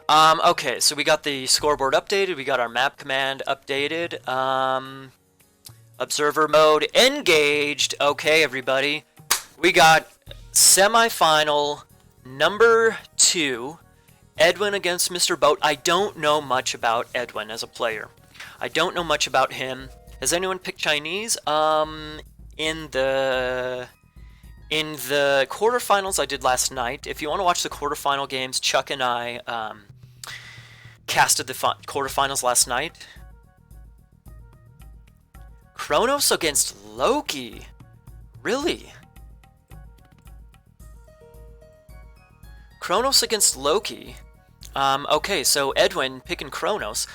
Okay, so we got the scoreboard updated. We got our map command updated. Observer mode engaged. Okay, everybody. We got semifinal number 2. Edwin against MrBoat. I don't know much about Edwin as a player. I don't know much about him. Has anyone picked Chinese? In the quarterfinals I did last night. If you want to watch the quarterfinal games, Chuck and I casted the quarterfinals last night. Kronos against Loki. Really? Kronos against Loki. Okay, so Edwin picking Kronos.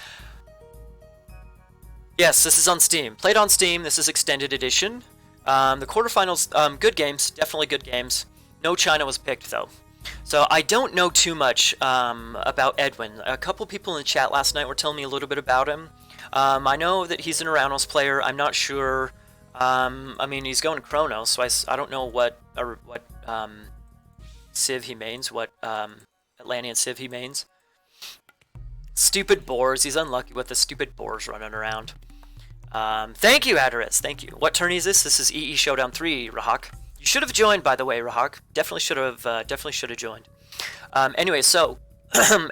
Yes, this is on Steam. Played on Steam. This is extended edition. The quarterfinals, good games. Definitely good games. No China was picked, though. So I don't know too much about Edwin. A couple people in the chat last night were telling me a little bit about him. I know that he's an Uranus player. I'm not sure. I mean, he's going Kronos, so I don't know what Civ he mains, what Atlantean Civ he mains. Stupid boars. He's unlucky with the stupid boars running around. Thank you, Adaris. Thank you. What tourney is this? This is EE Showdown 3, Rahak. You should have joined, by the way, Rahak. Definitely should have joined. Anyway, so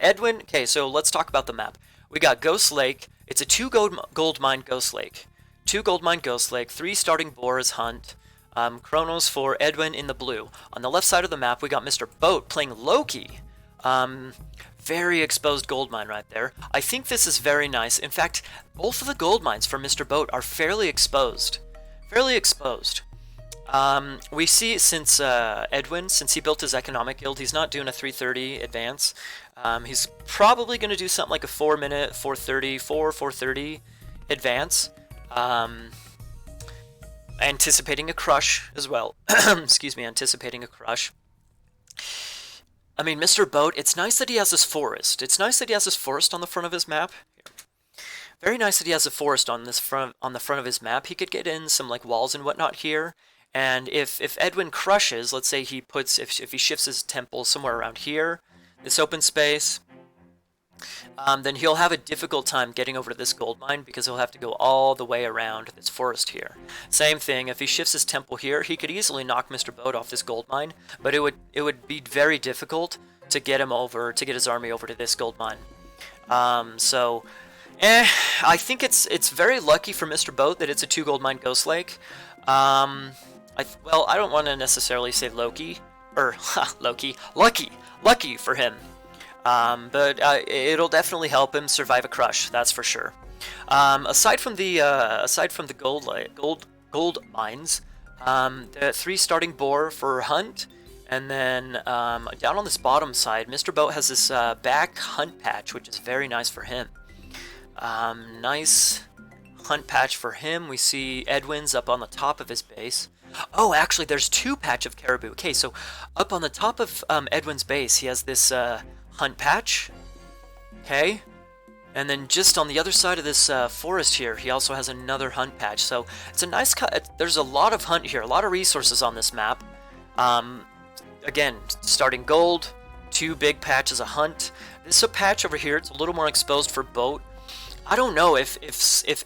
Edwin. Okay, so let's talk about the map. We got Ghost Lake. It's a 2 gold mine Ghost Lake. 2 gold mine Ghost Lake. 3 starting boars hunt. Kronos for Edwin in the blue. On the left side of the map, we got MrBoat playing Loki. Very exposed gold mine right there. I think this is very nice. In fact, both of the gold mines for MrBoat are fairly exposed. We see since Edwin, since he built his economic guild, he's not doing a 330 advance. He's probably going to do something like a 4-minute, 430 advance. Anticipating a crush as well. Excuse me, anticipating a crush. I mean, MrBoat, it's nice that he has this forest. It's nice that he has this forest on the front of his map. Very nice that he has a forest on the front of his map. He could get in some like walls and whatnot here. And if Edwin crushes, let's say he puts if he shifts his temple somewhere around here, this open space, then he'll have a difficult time getting over to this gold mine because he'll have to go all the way around this forest here. Same thing, if he shifts his temple here, he could easily knock MrBoat off this gold mine, but it would be very difficult to get him over, to get his army over to this gold mine. I think it's very lucky for MrBoat that it's a 2 gold mine Ghost Lake. Well, I don't want to necessarily say Loki, or lucky for him. But it'll definitely help him survive a crush, that's for sure. Aside from the gold mines, the 3 starting boar for hunt, and then down on this bottom side, MrBoat has this back hunt patch, which is very nice for him. Nice hunt patch for him. We see Edwin's up on the top of his base. Oh, actually, there's 2 patch of caribou. Okay, so up on the top of Edwin's base, he has this hunt patch. Okay, and then just on the other side of this forest here, he also has another hunt patch. So it's a nice cut. There's a lot of hunt here, a lot of resources on this map. Again, starting gold, 2 big patches of hunt. This is a patch over here. It's a little more exposed for boat. I don't know if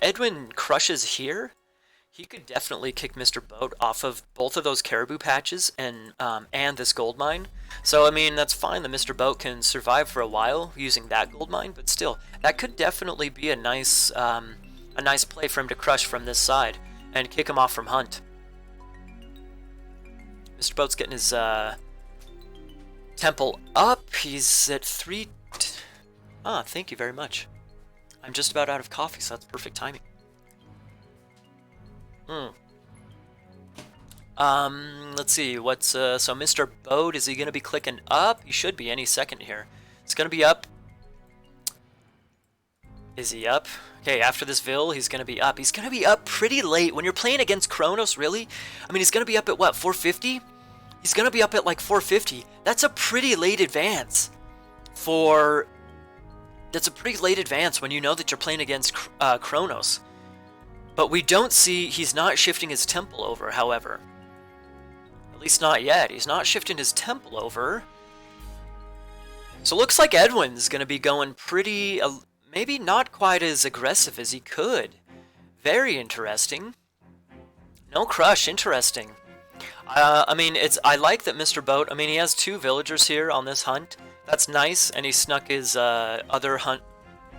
Edwin crushes here, he could definitely kick MrBoat off of both of those caribou patches and this gold mine. So I mean, that's fine that MrBoat can survive for a while using that gold mine, but still, that could definitely be a nice play for him to crush from this side and kick him off from hunt. MrBoat's getting his temple up. He's at 3. Thank you very much. I'm just about out of coffee, so that's perfect timing. Let's see, what's, so MrBoat, is he gonna be clicking up? He should be any second here. It's gonna be up. Is he up? Okay, after this Vil, he's gonna be up. He's gonna be up pretty late. When you're playing against Kronos, really? I mean, he's gonna be up at what, 450? He's gonna be up at like 450. That's a pretty late advance That's a pretty late advance when you know that you're playing against Kronos. But we don't see, he's not shifting his temple over, however. At least not yet. He's not shifting his temple over. So looks like Edwin's going to be going pretty, maybe not quite as aggressive as he could. Very interesting. No crush, interesting. I mean, I like that Mr. Boat, I mean, he has 2 villagers here on this hunt. That's nice, and he snuck his other hunt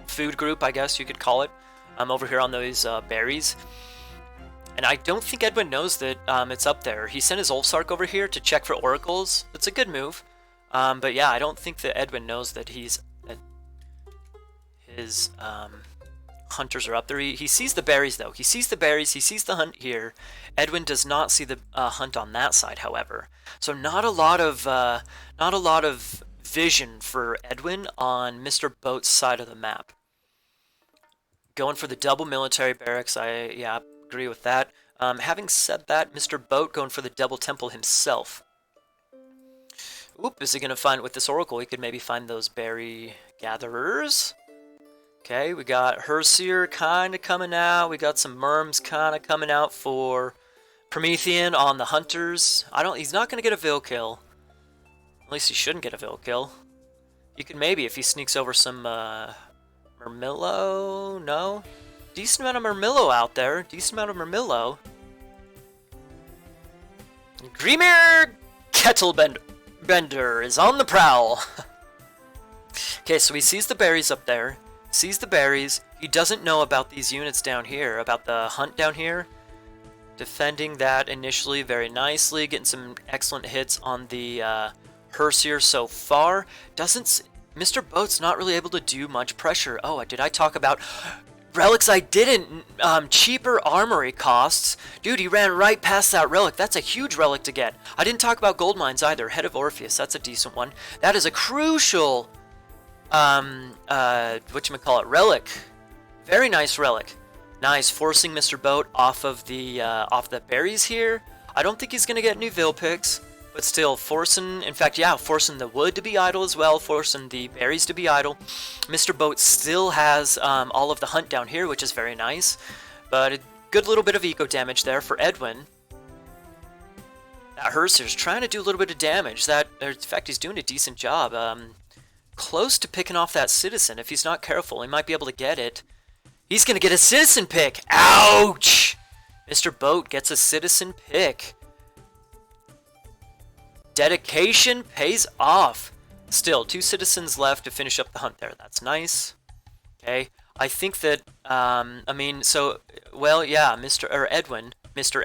food group, I guess you could call it, over here on those berries. And I don't think Edwin knows that it's up there. He sent his Ulfsark over here to check for oracles. It's a good move. But yeah, I don't think that Edwin knows that his hunters are up there. He sees the berries, though. He sees the berries. He sees the hunt here. Edwin does not see the hunt on that side, however. So not a lot of vision for Edwin on Mr. Boat's side of the map. Going for the double military barracks. Yeah, agree with that. Having said that, Mr. Boat going for the double temple himself. Oop, is he going to find, with this oracle, he could maybe find those berry gatherers. Okay, we got Herseer kind of coming out. We got some Merms kind of coming out for Promethean on the hunters. He's not going to get a Vil kill. At least he shouldn't get a Vil kill. You could maybe, if he sneaks over some Murmillo, no? Decent amount of Murmillo out there. Decent amount of Murmillo. Grimir Kettlebender is on the prowl. Okay, so he sees the berries up there. Sees the berries. He doesn't know about these units down here, about the hunt down here. Defending that initially very nicely, getting some excellent hits on the Herseer so far. Mr. Boat's not really able to do much pressure. Oh, did I talk about relics? I didn't. Cheaper armory costs. Dude, he ran right past that relic. That's a huge relic to get. I didn't talk about gold mines either. Head of Orpheus, that's a decent one. That is a crucial whatchamacallit, relic. Very nice relic. Nice, forcing Mr. Boat off of the berries here. I don't think he's gonna get new Vil picks, but still forcing, in fact, yeah, forcing the wood to be idle as well, forcing the berries to be idle. Mr. Boat still has all of the hunt down here, which is very nice, but a good little bit of eco damage there for Edwin. That Herseer's trying to do a little bit of damage. In fact, he's doing a decent job. Close to picking off that citizen. If he's not careful, he might be able to get it. He's going to get a citizen pick. Ouch! Mr. Boat gets a citizen pick. Dedication pays off. Still, 2 citizens left to finish up the hunt there. That's nice. Okay. I think that, I mean, so, well, yeah, Mr. Edwin. Mr.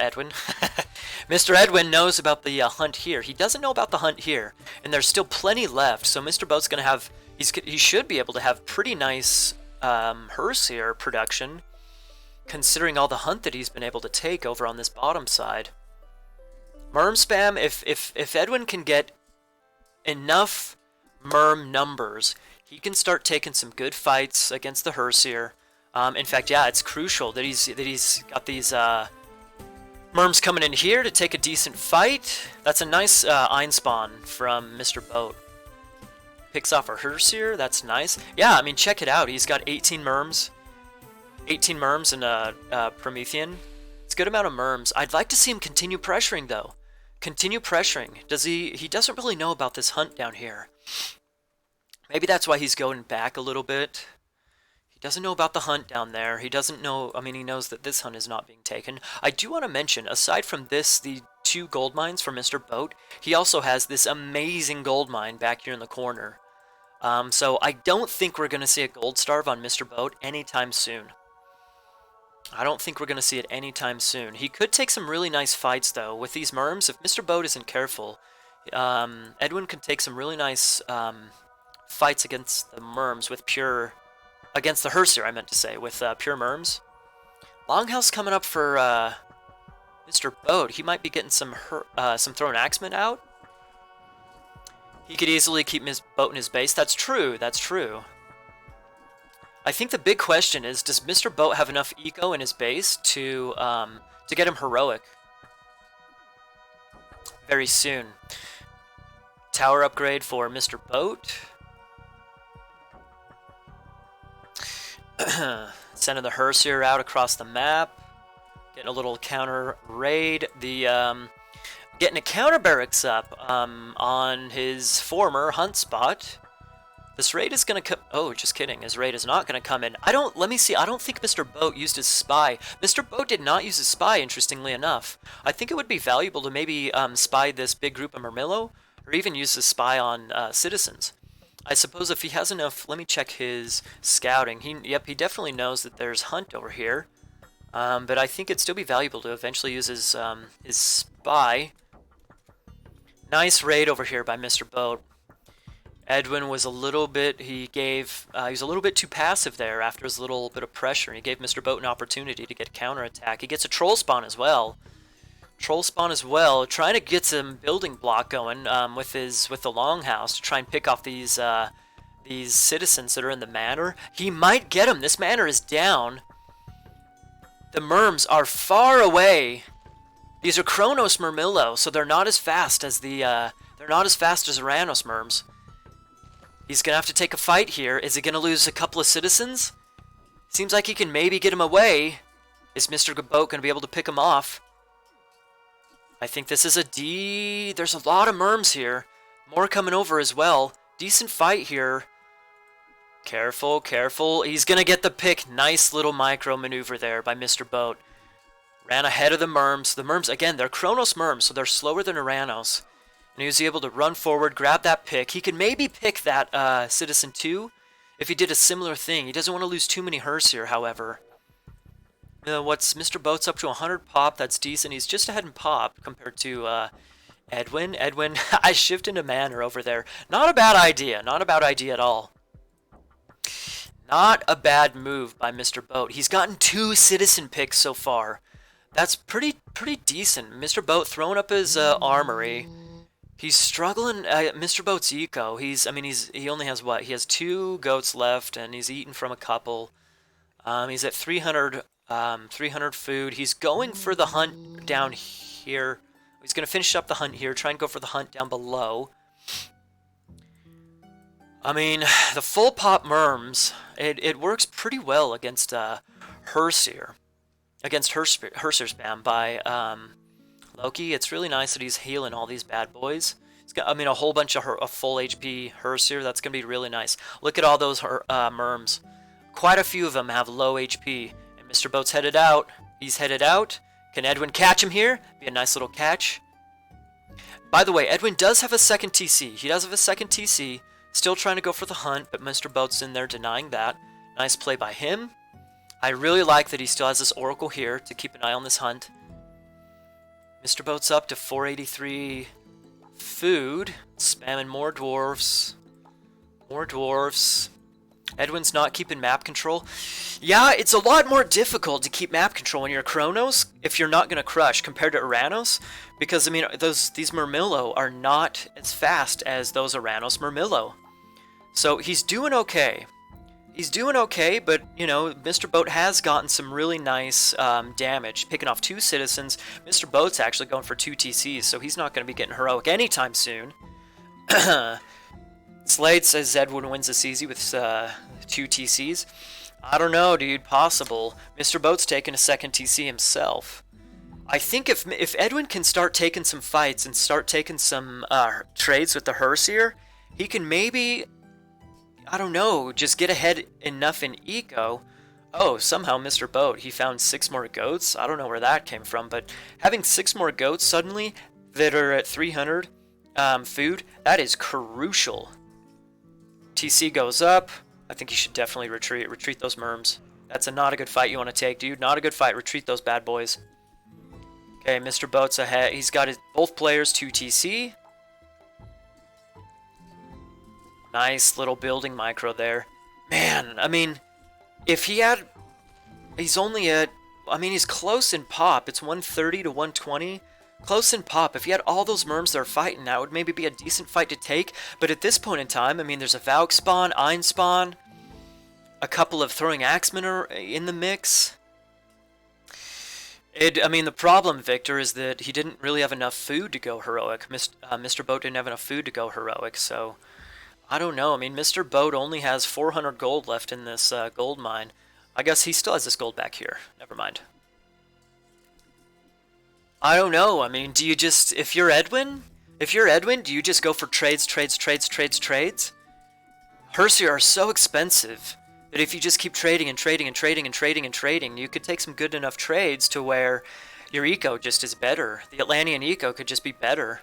Edwin knows about the hunt here. He doesn't know about the hunt here, and there's still plenty left. So Mr. Boat's gonna have, he should be able to have pretty nice Herseer production, considering all the hunt that he's been able to take over on this bottom side. Merm spam. If Edwin can get enough Merm numbers, he can start taking some good fights against the Herseer. In fact, yeah, it's crucial that he's got these Merms coming in here to take a decent fight. That's a nice Einspawn from Mr. Boat. Picks off a Herseer. That's nice. Yeah, I mean, check it out. He's got 18 Merms. 18 Merms and a Promethean. It's a good amount of Merms. I'd like to see him continue pressuring, though. Continue pressuring. He doesn't really know about this hunt down here. Maybe that's why he's going back a little bit. He doesn't know about the hunt down there. He doesn't know, I mean, he knows that this hunt is not being taken. I do want to mention, aside from this, the 2 gold mines for Mr. Boat, he also has this amazing gold mine back here in the corner. So I don't think we're going to see a gold starve on Mr. Boat anytime soon. I don't think we're going to see it anytime soon. He could take some really nice fights, though. With these Merms, if Mr. Boat isn't careful, Edwin can take some really nice fights against the Merms with pure... Against the Herseer, I meant to say, with pure Merms. Longhouse coming up for Mr. Boat. He might be getting some thrown axemen out. He could easily keep his Boat in his base. That's true. That's true. I think the big question is, does Mr. Boat have enough eco in his base to get him heroic very soon? Tower upgrade for Mr. Boat. Sending the Herseer out across the map. Getting a little counter raid. Getting a counter barracks up on his former hunt spot. This raid is gonna come. Oh, just kidding. His raid is not gonna come in. I don't. Let me see. I don't think MrBoat used his spy. MrBoat did not use his spy. Interestingly enough, I think it would be valuable to maybe spy this big group of Murmillo, or even use the spy on citizens. I suppose if he has enough. Let me check his scouting. He definitely knows that there's Hunt over here. But I think it'd still be valuable to eventually use his spy. Nice raid over here by MrBoat. Edwin was a little bit, he was a little bit too passive there after his little bit of pressure. He gave MrBoat an opportunity to get a counterattack. He gets a troll spawn as well. Trying to get some building block going with the longhouse to try and pick off these citizens that are in the manor. He might get them. This manor is down. The Murms are far away. These are Kronos Murmillo, so they're not as fast as Aranos Murms. He's gonna have to take a fight here. Is he gonna lose a couple of citizens? Seems like he can maybe get him away. Is MrBoat gonna be able to pick him off? I think this is a D. There's a lot of Murms here. More coming over as well. Decent fight here. Careful, careful. He's gonna get the pick. Nice little micro maneuver there by MrBoat. Ran ahead of the Murms. The Murms, again, they're Kronos Murms, so they're slower than Aranos. And he was able to run forward, grab that pick. He could maybe pick that Citizen 2 if he did a similar thing. He doesn't want to lose too many Hearse here, however. What's MrBoat's up to 100 pop. That's decent. He's just ahead in pop compared to Edwin. Edwin, I shift into Manor over there. Not a bad idea. Not a bad idea at all. Not a bad move by MrBoat. He's gotten 2 citizen picks so far. That's pretty decent. MrBoat throwing up his armory. He's struggling at MrBoat's eco. He only has what? He has 2 goats left, and he's eaten from a couple. He's at 300 food. He's going for the hunt down here. He's gonna finish up the hunt here. Try and go for the hunt down below. I mean, the full pop Murms. It works pretty well against Herseer. Against Herseer spam by Loki. It's really nice that he's healing all these bad boys. He's got, a whole bunch of a full HP Herseer. That's going to be really nice. Look at all those Murms. Quite a few of them have low HP. And MrBoat's headed out. He's headed out. Can Edwin catch him here? Be a nice little catch. By the way, Edwin does have a second TC. He does have a second TC. Still trying to go for the hunt, but MrBoat's in there denying that. Nice play by him. I really like that he still has this Oracle here to keep an eye on this hunt. MrBoat's up to 483 food. Spamming more dwarves. More dwarves. Edwin's not keeping map control. Yeah, it's a lot more difficult to keep map control when you're Kronos if you're not going to crush compared to Aranos. Because, these Murmillo are not as fast as those Aranos Murmillo. So he's doing okay. He's doing okay, but, MrBoat has gotten some really nice damage, picking off 2 citizens. MrBoat's actually going for 2 TCs, so he's not going to be getting heroic anytime soon. Slade says Edwin wins this easy with 2 TCs. I don't know, dude. Possible. MrBoat's taking a second TC himself. I think if Edwin can start taking some fights and start taking some trades with the Herseer, he can maybe, I don't know, just get ahead enough in eco. Oh, somehow MrBoat, he found 6 more goats. I don't know where that came from, but having 6 more goats suddenly that are at 300 food, that is crucial. TC goes up. I think you should definitely retreat those Murms. That's not a good fight you want to take, dude. Not a good fight. Retreat those bad boys. Okay, MrBoat's ahead. He's got both players 2 TC. Nice little building micro there. Man, if he had... He's only at... he's close in pop. It's 130 to 120. Close in pop. If he had all those Murms that are fighting, that would maybe be a decent fight to take. But at this point in time, there's a Valk spawn, Ein spawn, a couple of throwing axemen are in the mix. The problem, Victor, is that he didn't really have enough food to go heroic. MrBoat didn't have enough food to go heroic, so... I don't know. MrBoat only has 400 gold left in this gold mine. I guess he still has this gold back here. Never mind. I don't know. Do you just... If you're Edwin, do you just go for trades? Hersier are so expensive that if you just keep trading and trading and trading and trading and trading, you could take some good enough trades to where your eco just is better. The Atlantean eco could just be better.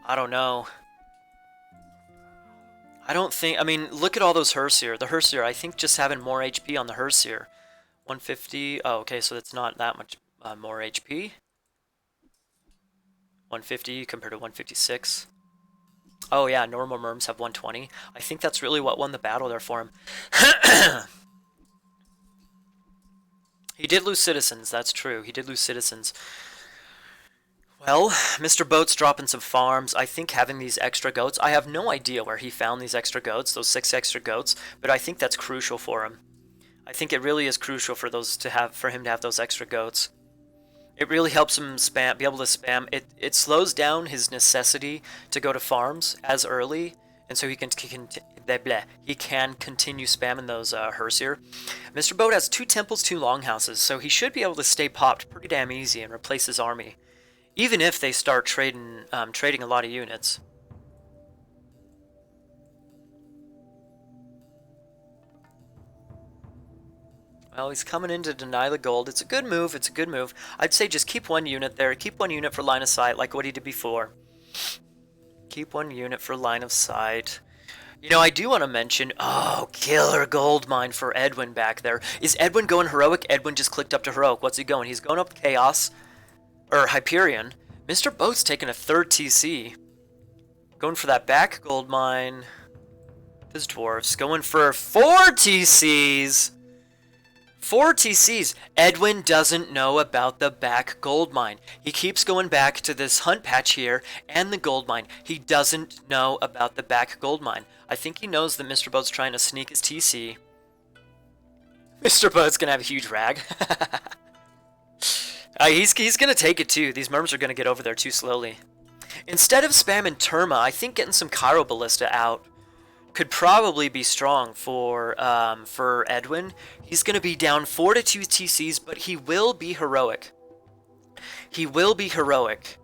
I don't know. I don't think... I mean, look at all those Hersier. The Hersier, I think just having more HP on the Hersier. 150... Oh, okay, so that's not that much more HP. 150 compared to 156. Oh yeah, normal merms have 120. I think that's really what won the battle there for him. He did lose citizens, that's true. He did lose citizens. Well, MrBoat's dropping some farms. I think having these extra goats, I have no idea where he found these extra goats, those 6 extra goats, but I think that's crucial for him. I think it really is crucial for him to have those extra goats. It really helps him be able to spam. It slows down his necessity to go to farms as early, and so he can continue spamming those Hersier. MrBoat has 2 temples, 2 longhouses, so he should be able to stay popped pretty damn easy and replace his army, even if they start trading a lot of units. Well, he's coming in to deny the gold. It's a good move. It's a good move. I'd say just keep 1 unit there. Keep 1 unit for line of sight, like what he did before. Keep 1 unit for line of sight. You know, I do want to mention... Oh, killer gold mine for Edwin back there. Is Edwin going heroic? Edwin just clicked up to heroic. What's he going? He's going up chaos. Or Hyperion. MrBoat's taking a 3rd TC. Going for that back gold mine. His dwarfs. Going for 4 TCs. 4 TCs. Edwin doesn't know about the back gold mine. He keeps going back to this hunt patch here and the gold mine. He doesn't know about the back gold mine. I think he knows that MrBoat's trying to sneak his TC. MrBoat's gonna have a huge rag. He's gonna take it too. These merms are gonna get over there too slowly. Instead of spamming Terma, I think getting some Cairo Ballista out could probably be strong for Edwin. He's going to be down 4 to 2 TCs, but he will be heroic. He will be heroic.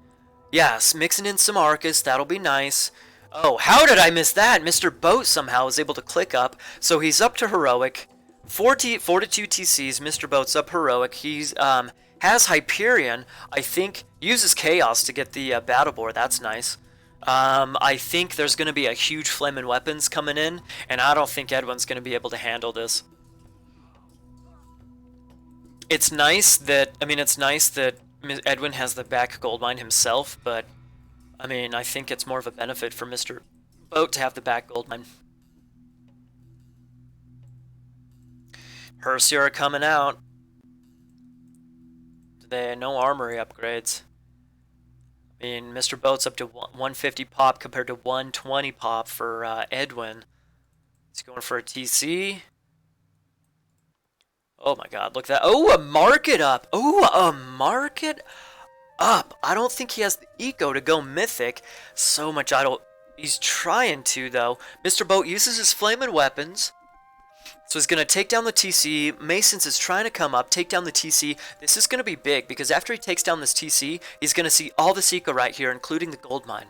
Yes, mixing in some Arcus, that'll be nice. Oh, how did I miss that? MrBoat somehow was able to click up, so he's up to heroic. 4 to 2 TCs, MrBoat's up heroic. He's has Hyperion, I think, uses Chaos to get the battle board, that's nice. I think there's going to be a huge flaming weapons coming in, and I don't think Edwin's going to be able to handle this. It's nice that Edwin has the back gold mine himself, but I mean, I think it's more of a benefit for MrBoat to have the back gold mine. Hersier are coming out. No armory upgrades. I mean, MrBoat's up to 150 pop compared to 120 pop for Edwin. He's going for a TC. Oh my god, look at that. Oh, a market up. Oh, a market up. I don't think he has the eco to go mythic. So much he's trying to, though. MrBoat uses his flaming weapons. So he's going to take down the TC. Masons is trying to come up, take down the TC. This is going to be big, because after he takes down this TC, he's going to see all this eco right here, including the gold mine.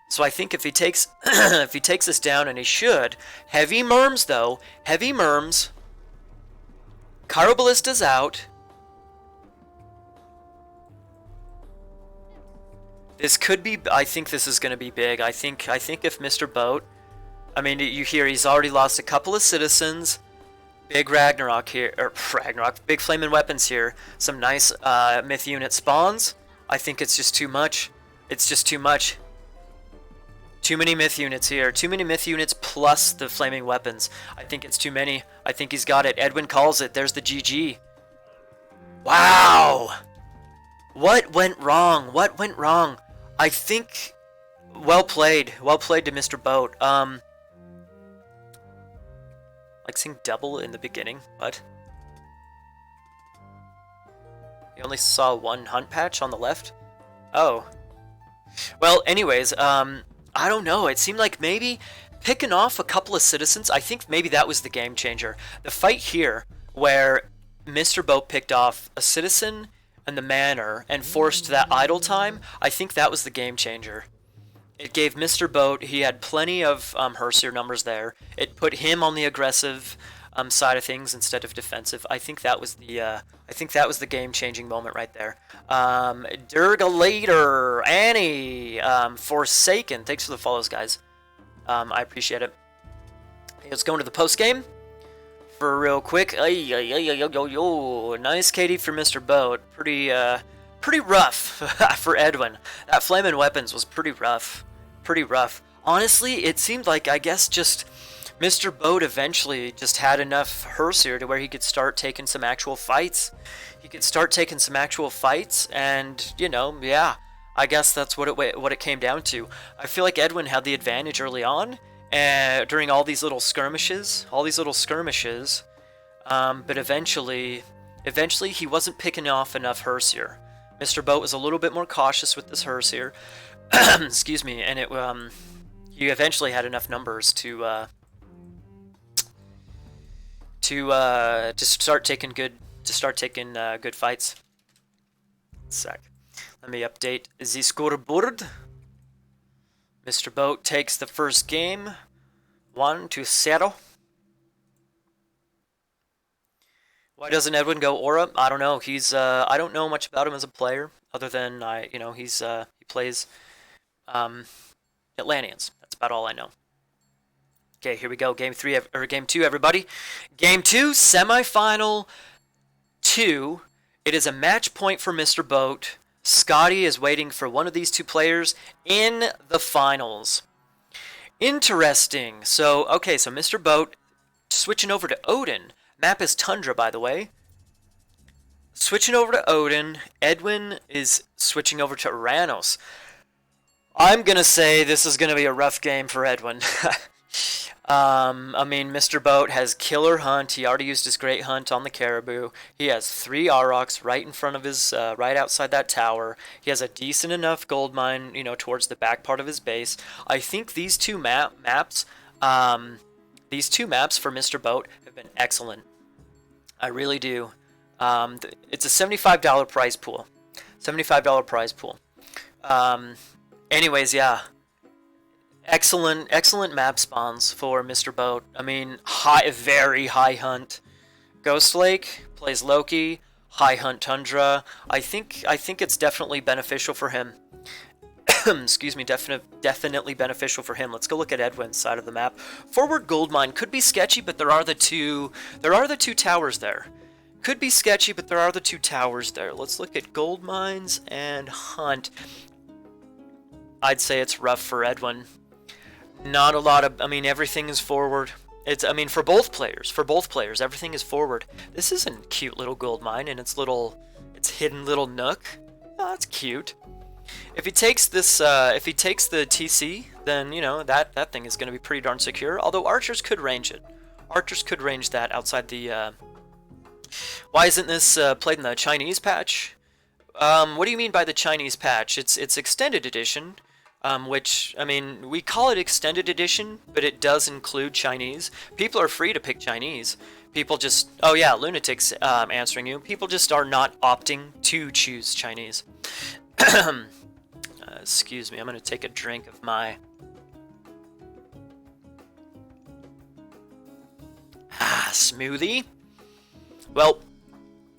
So I think if he takes if he takes this down, and he should, heavy merms, though. Heavy merms. Cairo Ballista's out. This could be... I think this is going to be big. I think if MrBoat... I mean, you hear he's already lost a couple of citizens. Big Ragnarok here, or Ragnarok, big flaming weapons here. Some nice myth unit spawns. I think it's just too much. It's just too much. Too many myth units here. Too many myth units plus the flaming weapons. I think it's too many. I think he's got it. Edwin calls it. There's the GG. Wow! What went wrong? What went wrong? I think... Well played. Well played to MrBoat. Like seeing double in the beginning. What? You only saw 1 hunt patch on the left? Oh. Well, anyways, I don't know. It seemed like maybe picking off a couple of citizens, I think maybe that was the game changer. The fight here, where MrBoat picked off a citizen and the manor and forced that idle time, I think that was the game changer. It gave MrBoat, he had plenty of Hersier numbers there. It put him on the aggressive side of things instead of defensive. I think that was the game-changing moment right there. Durgalator, Annie, Forsaken. Thanks for the follows, guys. I appreciate it. Okay, let's go into the post game for real quick. Nice KD for MrBoat. Pretty rough for Edwin. That flaming weapons was pretty rough. Pretty rough. Honestly, it seemed like, I guess, just MrBoat eventually just had enough Hersier to where he could start taking some actual fights. And, you know, yeah, I guess that's what it came down to. I feel like Edwin had the advantage early on, during all these little skirmishes. But eventually he wasn't picking off enough Hersier. MrBoat was a little bit more cautious with this Hersier. Excuse me, and he eventually had enough numbers to start taking good fights. Sec. Let me update the scoreboard. MrBoat takes the first game, 1-0. Why doesn't Edwin go Aura? I don't know. He's I don't know much about him as a player, other than he plays Atlanteans. That's about all I know. Okay, here we go. Game 2, everybody. Game 2, semifinal 2. It is a match point for MrBoat. Scotty is waiting for one of these two players in the finals. Interesting. So MrBoat switching over to Odin. Map is Tundra, by the way. Switching over to Odin. Edwin is switching over to Uranos. I'm going to say this is going to be a rough game for Edwin. MrBoat has Killer Hunt. He already used his Great Hunt on the Caribou. He has 3 Aurochs right in front of his, right outside that tower. He has a decent enough gold mine, towards the back part of his base. I think these two maps for MrBoat have been excellent. I really do. It's a $75 prize pool. Anyways, yeah. Excellent map spawns for MrBoat. I mean, very high hunt. Ghost Lake plays Loki. High hunt Tundra. I think it's definitely beneficial for him. Excuse me, definitely beneficial for him. Let's go look at Edwin's side of the map. Forward gold mine could be sketchy, but there are the two towers there. Could be sketchy, but there are the 2 towers there. Let's look at gold mines and hunt. I'd say it's rough for Edwin. Not a lot of, everything is forward. For both players, everything is forward. This is a cute little gold mine in its hidden little nook. Oh, that's cute. If he takes the TC, then, that thing is going to be pretty darn secure. Although archers could range it. Archers could range that outside the, Why isn't this played in the Chinese patch? What do you mean by the Chinese patch? It's extended edition, which, we call it extended edition, but it does include Chinese. People are free to pick Chinese. People just, oh yeah, Lunatic's answering you. People just are not opting to choose Chinese. Excuse me, I'm going to take a drink of my smoothie. Well,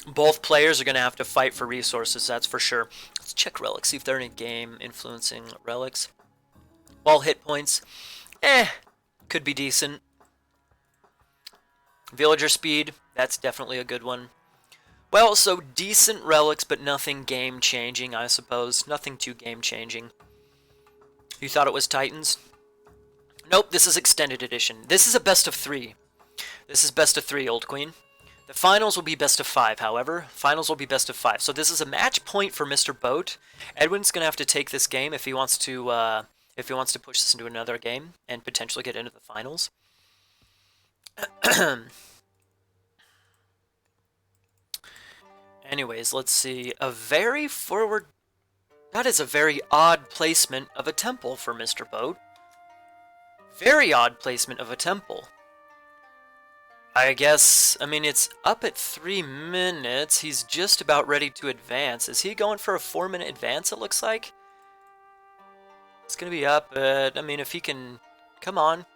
both players are going to have to fight for resources, that's for sure. Let's check relics, see if there are any game influencing relics. Wall hit points, could be decent. Villager speed, that's definitely a good one. Well, so decent relics, but nothing game-changing, I suppose. Nothing too game-changing. You thought it was Titans? Nope, this is extended edition. This is a best of 3. This is best of 3, Old Queen. The finals will be best of 5, however. Finals will be best of 5. So this is a match point for MrBoat. Edwin's going to have to take this game if he wants to push this into another game and potentially get into the finals. Anyways, let's see. That is a very odd placement of a temple for MrBoat. Very odd placement of a temple. I guess, it's up at 3 minutes. He's just about ready to advance. Is he going for a 4-minute advance, it looks like? It's going to be up, but, I mean, if he can... Come on.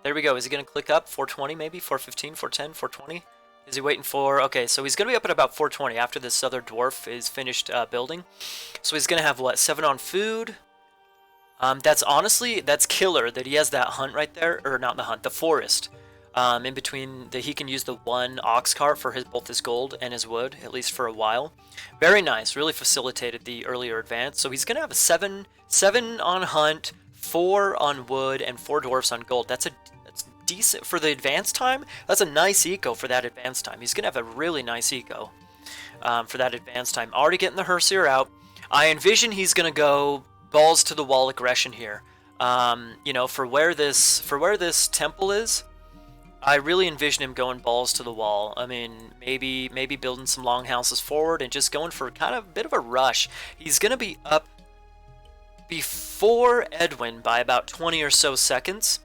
There we go. Is he going to click up? 420 maybe? 415, 410, 420? Is he waiting for... Okay, so he's going to be up at about 420 after this other dwarf is finished building. So he's going to have, what, 7 on food? That's honestly, that's killer that he has that hunt right there. Or not the hunt, the forest. In between, that he can use the 1 ox cart for both his gold and his wood, at least for a while. Very nice. Really facilitated the earlier advance. So he's going to have a 7 on hunt, 4 on wood, and 4 dwarfs on gold. That's decent for the advance time. That's a nice eco for that advance time. He's gonna have a really nice eco for that advance time. Already getting the Herseer out. I envision he's gonna go balls to the wall aggression here. You know, for where this temple is, I really envision him going balls to the wall. I mean, maybe building some longhouses forward and just going for kind of a bit of a rush. He's gonna be up before Edwin by about 20 or so seconds.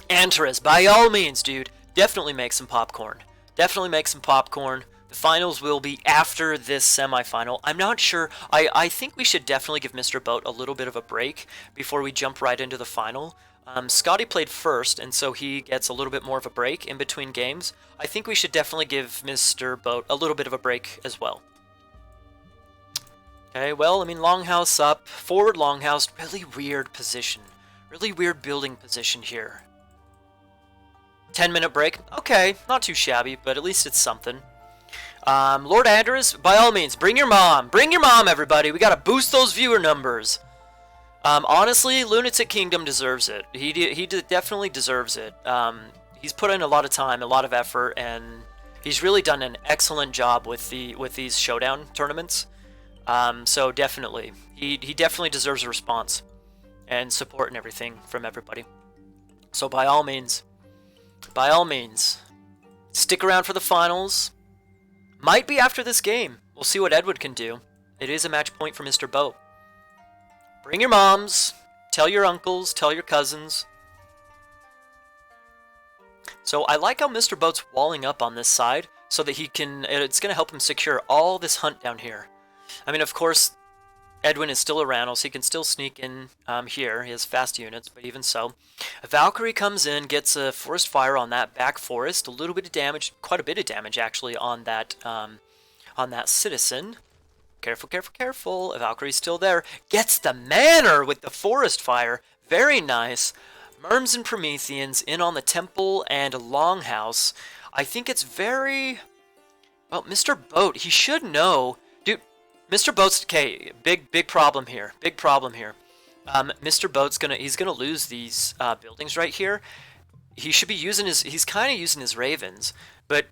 Antares, by all means, dude, definitely make some popcorn. Definitely make some popcorn. The finals will be after this semifinal. I'm not sure. I think we should definitely give MrBoat a little bit of a break before we jump right into the final. Scotty played first, and so he gets a little bit more of a break in between games. I think we should definitely give MrBoat a little bit of a break as well. Okay, well, I mean, longhouse up, forward longhouse, really weird position. Really weird building position here. 10-minute break. Okay, not too shabby, but at least it's something. Lord Andres, by all means, bring your mom. Bring your mom, everybody. We gotta boost those viewer numbers. Honestly, Lunatic Kingdom deserves it. He definitely deserves it. He's put in a lot of time, a lot of effort, and he's really done an excellent job with these Showdown tournaments. So definitely, he definitely deserves a response and support and everything from everybody. So by all means, stick around for the finals. Might be after this game. We'll see what Edwin can do. It is a match point for MrBoat. Bring your moms, tell your uncles, tell your cousins. So I like how MrBoat's walling up on this side so that he can, it's going to help him secure all this hunt down here. I mean, of course, Edwin is still around, so he can still sneak in here. He has fast units, but even so. A Valkyrie comes in, gets a forest fire on that back forest. A little bit of damage, quite a bit of damage actually on that citizen. Careful, careful, careful. A Valkyrie's still there. Gets the manor with the forest fire. Very nice. Merms and Prometheans in on the temple and longhouse. I think it's very... Well, MrBoat, he should know... MrBoat's, okay, big problem here. Big problem here. MrBoat's he's gonna lose these buildings right here. He should be using he's kind of using his ravens, but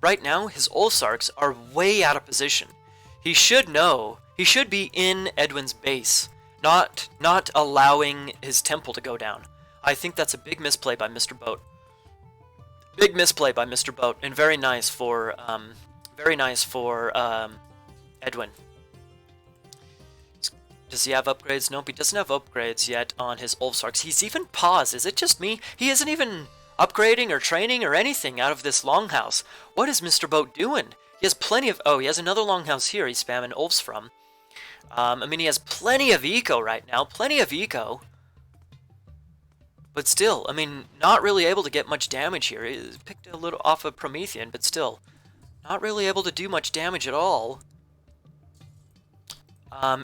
right now his Olsarks are way out of position. He should know. He should be in Edwin's base, not allowing his temple to go down. I think that's a big misplay by MrBoat. Big misplay by MrBoat, and very nice for Edwin. Does he have upgrades? Nope, he doesn't have upgrades yet on his Ulfsarks. He's even paused. Is it just me? He isn't even upgrading or training or anything out of this longhouse. What is MrBoat doing? He has plenty of... Oh, he has another longhouse here he's spamming Ulfs from. I mean, he has plenty of eco right now. Plenty of eco. But still, I mean, not really able to get much damage here. He picked a little off of Promethean, but still. Not really able to do much damage at all.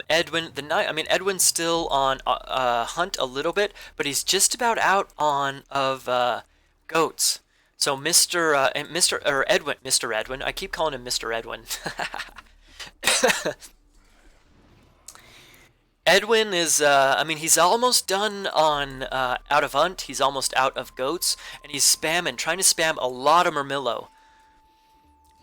Edwin, Edwin's still on hunt a little bit, but he's just about out on goats. So Mr. Edwin, I keep calling him Mr. Edwin. Edwin is, he's almost done on out of hunt. He's almost out of goats, and he's trying to spam a lot of Murmillo.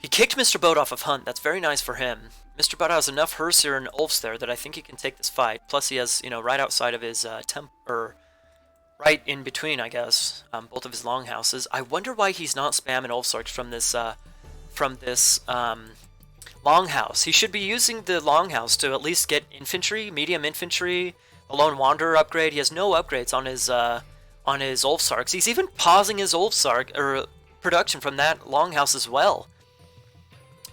He kicked MrBoat off of hunt. That's very nice for him. MrBoat has enough Herseer and Ulfs there that I think he can take this fight. Plus he has, right outside of his right in between, I guess, both of his longhouses. I wonder why he's not spamming Ulfsarks from this longhouse. He should be using the longhouse to at least get infantry, medium infantry, a lone wanderer upgrade. He has no upgrades on his Ulfsarks. He's even pausing his Ulfsark production from that longhouse as well.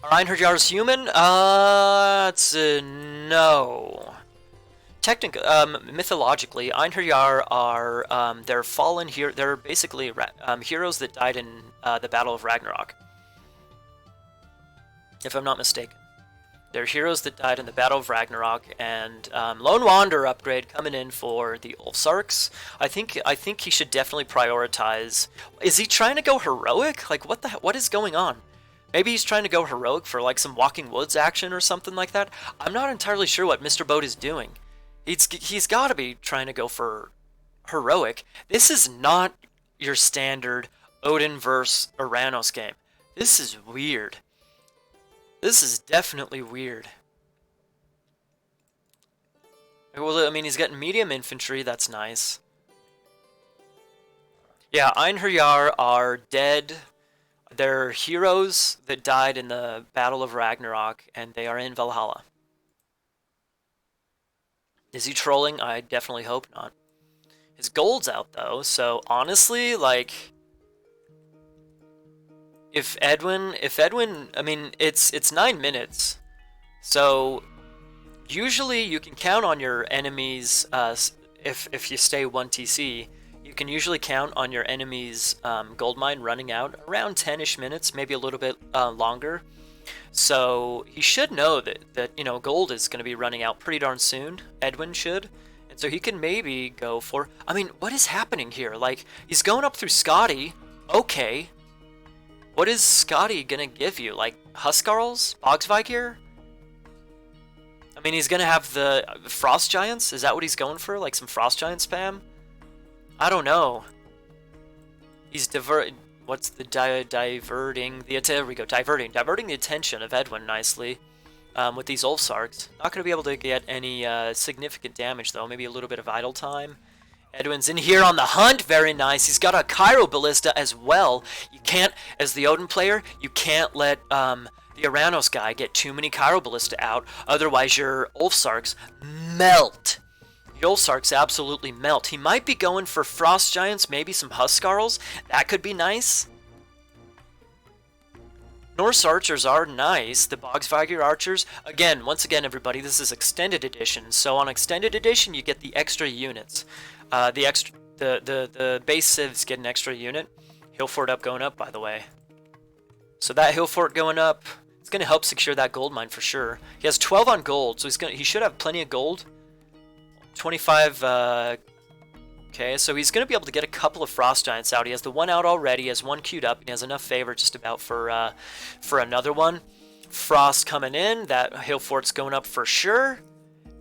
Reinhard Jarl's human? It's no. technically, mythologically, Einherjar are they're fallen here. They're basically heroes that died in the Battle of Ragnarok, if I'm not mistaken. They're heroes that died in the Battle of Ragnarok, and Lone Wanderer upgrade coming in for the Ulfsarks. I think he should definitely prioritize. Is he trying to go heroic? Like what is going on? Maybe he's trying to go heroic for like some Walking Woods action or something like that. I'm not entirely sure what MrBoat is doing. He's got to be trying to go for heroic. This is not your standard Odin versus Uranus game. This is weird. This is definitely weird. Well, I mean, he's getting medium infantry. That's nice. Yeah, Einherjar are dead. They're heroes that died in the Battle of Ragnarok, and they are in Valhalla. Is he trolling? I definitely hope not. His gold's out, though, so honestly, like... If Edwin, I mean, it's 9 minutes, so usually you can count on your enemies, if you stay 1 TC, you can usually count on your enemy's gold mine running out around 10-ish minutes, maybe a little bit longer. So he should know that you know, gold is going to be running out pretty darn soon. Edwin should. And so he can maybe go for... I mean, what is happening here? Like, he's going up through Scotty. Okay. What is Scotty gonna give you? Like, Huskarls? Bogsvikir? I mean, he's gonna have the Frost Giants? Is that what he's going for? Like some Frost Giant spam? I don't know. He's what's the diverting the... There we go, diverting the attention of Edwin nicely with these Ulfsarks. Not gonna be able to get any significant damage, though. Maybe a little bit of idle time. Edwin's in here on the hunt. Very nice. He's got a Cairo Ballista as well. You can't, as the Odin player, you can't let the Uranus guy get too many Cairo Ballista out. Otherwise, your Ulfsarks melt. Your Ulfsarks absolutely melt. He might be going for Frost Giants, maybe some Huskarls. That could be nice. Norse archers are nice. The Bogsvikir archers, again, once again, everybody, this is extended edition. So on extended edition, you get the extra units. The base civs get an extra unit. Hill fort up going up, by the way. So that hill fort going up, it's going to help secure that gold mine for sure. He has 12 on gold, so he should have plenty of gold. 25. Okay, so he's going to be able to get a couple of Frost Giants out. He has the one out already. He has one queued up. He has enough favor just about for another one. Frost coming in. That hill fort's going up for sure.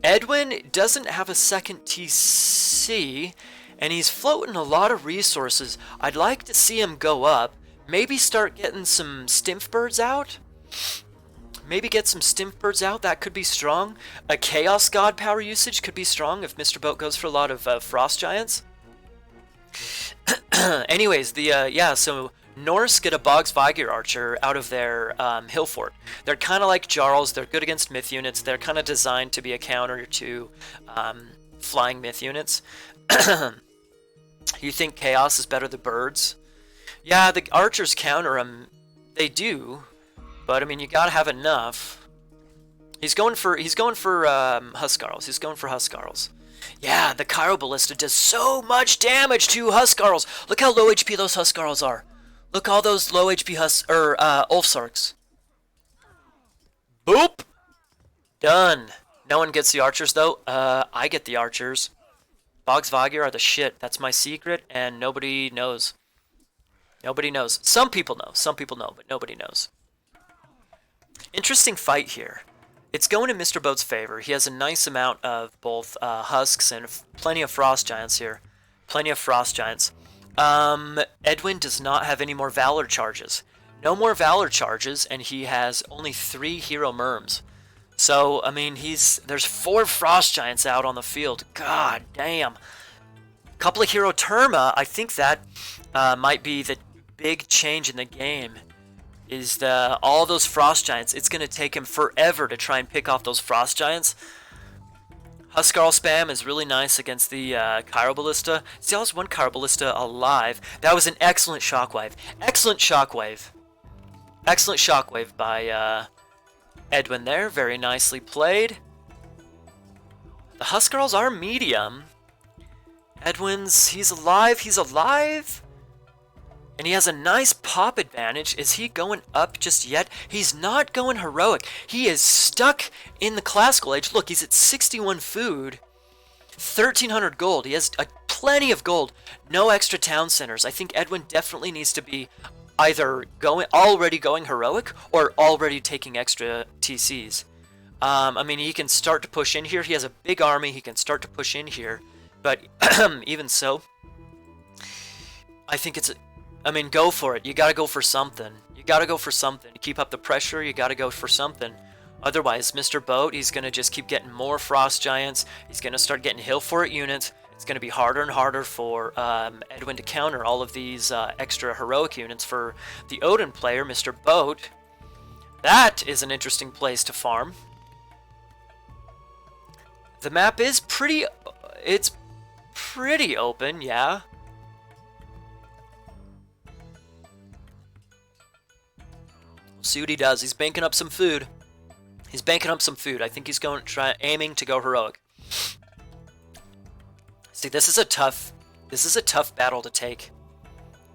Edwin doesn't have a second TC, and he's floating a lot of resources. I'd like to see him go up. Maybe start getting some Stimpf Birds out. Maybe get some Stimpf Birds out. That could be strong. A Chaos God power usage could be strong if MrBoat goes for a lot of Frost Giants. Anyways, yeah, so Norse get a Bogsvikir archer out of their hill fort. They're kind of like Jarls. They're good against myth units. They're kind of designed to be a counter to flying myth units. You think Chaos is better than birds? Yeah, the archers counter them. They do, but I mean, you gotta have enough. He's going for Huskarls. He's going for Huskarls. Yeah, the Cairo Ballista does so much damage to Huskarls. Look how low HP those Huskarls are. Look all those low HP Ulfsarks. Boop! Done. No one gets the archers though. I get the archers. Bogsvikir are the shit. That's my secret, and nobody knows. Nobody knows. Some people know, but nobody knows. Interesting fight here. It's going in MrBoat's favor. He has a nice amount of both husks and plenty of Frost Giants here. Plenty of Frost Giants. Edwin does not have any more Valor charges. No more Valor charges, and he has only 3 Hero Merms. So, I mean, there's 4 Frost Giants out on the field. God damn. Couple of Hero Terma. I think that might be the big change in the game. Is all those Frost Giants. It's going to take him forever to try and pick off those Frost Giants. Huskarl spam is really nice against the Cairo Ballista. Still has one Cairo Ballista alive. That was an excellent shockwave. Excellent shockwave. Excellent shockwave by Edwin there. Very nicely played. The Huskarls are medium. Edwin's, he's alive, he's alive. And he has a nice pop advantage. Is he going up just yet? He's not going heroic. He is stuck in the classical age. Look, he's at 61 food. 1,300 gold. He has plenty of gold. No extra town centers. I think Edwin definitely needs to be either already going heroic or already taking extra TCs. I mean, he can start to push in here. He has a big army. He can start to push in here. But even so, I think it's... I mean, go for it. You gotta go for something. You gotta go for something. To keep up the pressure, you gotta go for something. Otherwise, MrBoat, he's going to just keep getting more Frost Giants. He's going to start getting Hill Fort units. It's going to be harder and harder for Edwin to counter all of these extra heroic units for the Odin player, MrBoat. That is an interesting place to farm. The map is pretty... It's pretty open, yeah. We'll see what he does. He's banking up some food. He's banking up some food. I think he's going aiming to go heroic. See, this is a tough battle to take.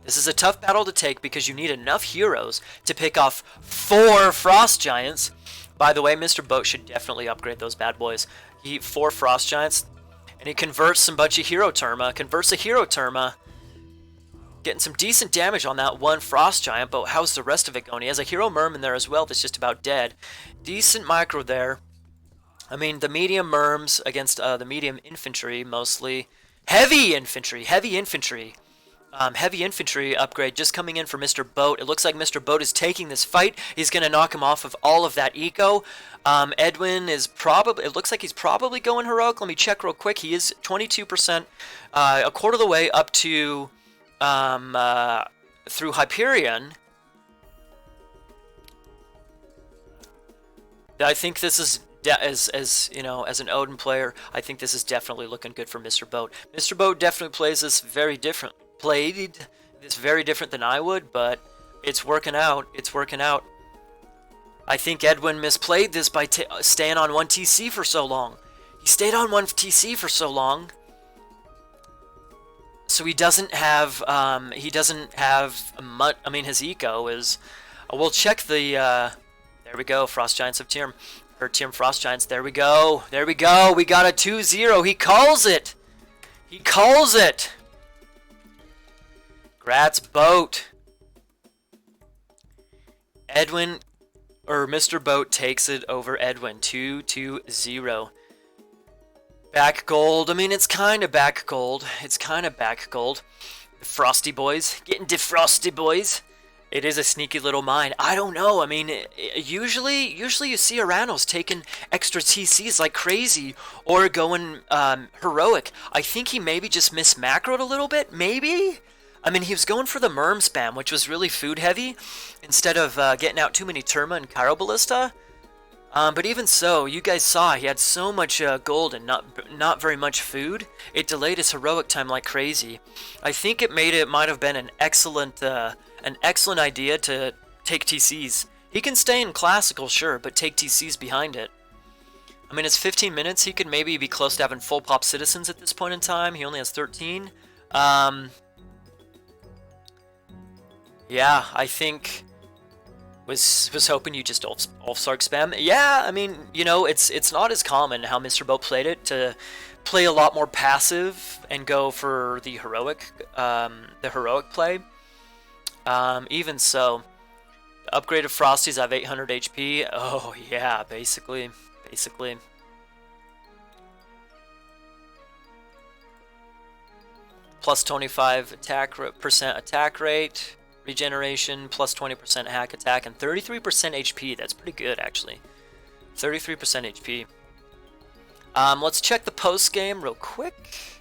This is a tough battle to take because you need enough heroes to pick off 4 Frost Giants. By the way, MrBoat should definitely upgrade those bad boys. 4 Frost Giants, and he converts some bunch of Hero Terma. Converts a Hero Terma. Getting some decent damage on that 1 Frost Giant, but how's the rest of it going? He has a Hero Merm in there as well that's just about dead. Decent micro there. I mean, the medium Merms against the medium infantry, mostly. Heavy infantry! Heavy infantry! Heavy infantry upgrade just coming in for MrBoat. It looks like MrBoat is taking this fight. He's going to knock him off of all of that eco. Edwin is probably... It looks like he's probably going heroic. Let me check real quick. He is 22%, a quarter of the way up to... through Hyperion. I think this is, as you know, as an Odin player, I think this is definitely looking good for MrBoat. MrBoat definitely plays this very different. Played this very different than I would, but it's working out. It's working out. I think Edwin misplayed this by staying on 1 TC for so long. He stayed on 1 TC for so long. So he doesn't have much. I mean, his eco is. We'll check the. There we go. Frost Giants of Tyrm. Or Tyrm Frost Giants. There we go. There we go. We got a 2-0. He calls it. He calls it. Grats Boat. Edwin or MrBoat takes it over Edwin. 2-0. Back gold. I mean, it's kind of back gold. It's kind of back gold. The Frosty Boys. Getting defrosty, boys. It is a sneaky little mine. I don't know. I mean, usually you see Aranos taking extra TCs like crazy or going heroic. I think he maybe just mismacroed a little bit. Maybe? I mean, he was going for the Merm spam, which was really food heavy, instead of getting out too many Terma and Chiroballista. But even so, you guys saw he had so much gold and not very much food. It delayed his heroic time like crazy. I think it might have been an excellent idea to take TCs. He can stay in classical, sure, but take TCs behind it. I mean, it's 15 minutes. He could maybe be close to having full pop citizens at this point in time. He only has 13. Yeah, I think was hoping you just Ulfsark spam. Yeah, I mean, you know, it's not as common how MrBoat played it to play a lot more passive and go for the heroic play. Even so, the upgraded Frosties have 800 HP. Oh yeah, basically. Plus 25% attack rate. Regeneration, plus 20% hack attack, and 33% HP. That's pretty good, actually. 33% HP. Let's check the post game real quick.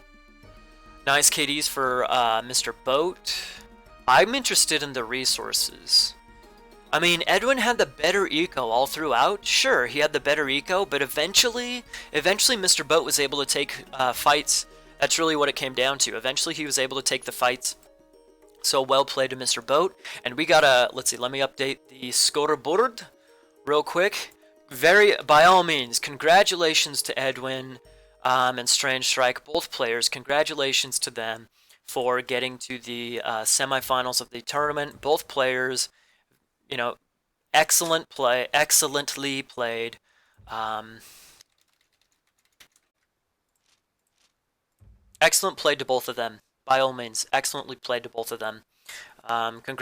Nice KDs for MrBoat. I'm interested in the resources. I mean, Edwin had the better eco all throughout. Sure, he had the better eco, but eventually MrBoat was able to take fights. That's really what it came down to. Eventually, he was able to take the fights. So well played to MrBoat. And we got a, let's see, let me update the scoreboard real quick. By all means, congratulations to Edwin. and Strange Strike, both players. Congratulations to them for getting to the semifinals of the tournament. Both players, you know, excellent play, excellently played. Um, excellent play to both of them. By all means, excellently played to both of them. Congrats.